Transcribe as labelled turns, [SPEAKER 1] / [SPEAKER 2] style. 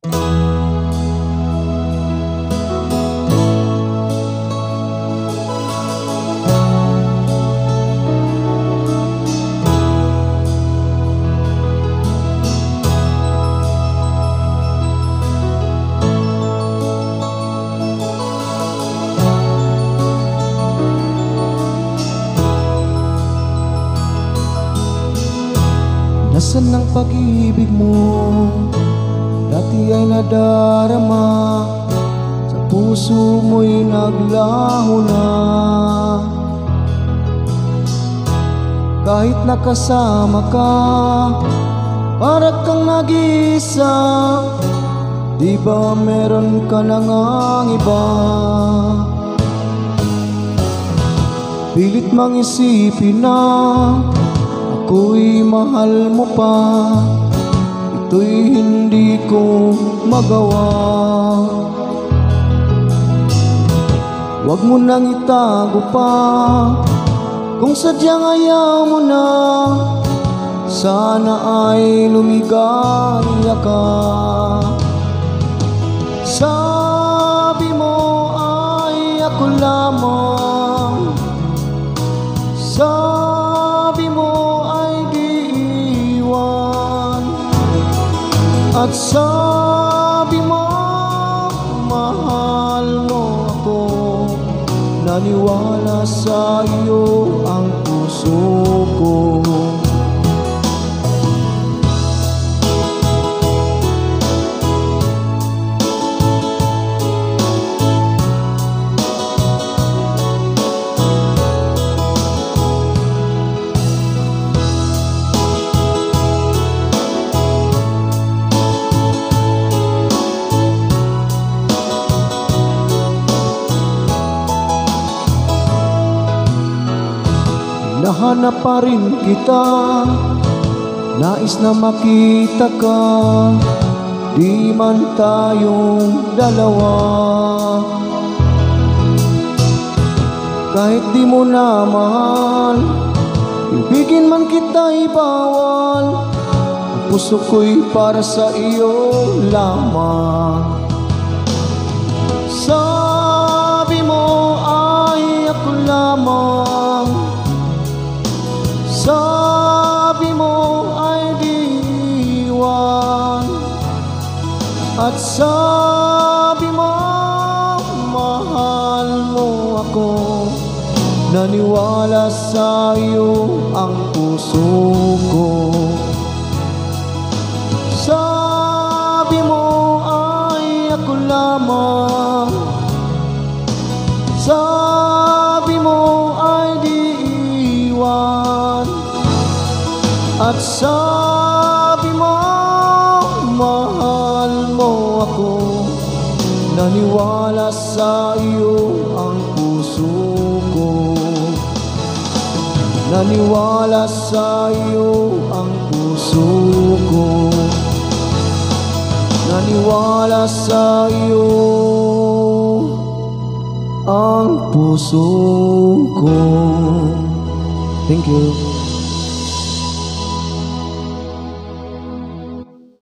[SPEAKER 1] Nasaan ang pag-ibig mo? Dati ay nadarama, sa puso mo'y naglaho na. Kahit nakasama ka, para kang nag-iisa. Di ba meron ka na ngang iba? Pilit mang isipin na ako'y mahal mo pa, ito'y hindi ko magawa. Huwag mo nang itago pa, kung sadyang ayaw mo na, sana ay lumigaya ka. Sabi mo ay ako lamang, sabi mo at sabi mo, mahal mo ako. Naniwala sa iyo ang puso ko. Nahanap pa rin kita, nais na makita ka, di man tayong dalawa. Kahit di mo na mahal, ibigin man kita'y bawal. Ang puso ko'y para sa iyo lamang. Sabi mo ay ako lamang, sabi mo ay di iwan, at sabi mo mahal mo ako. Naniwala sa iyo ang puso ko. Sabi mo ay ako lamang, sabi mo ay di iwan, at sabi mo mahal mo ako. Naniwala sa iyo ang puso ko. Naniwala sa iyo ang puso ko. Naniwala sa iyo ang puso ko. Thank you.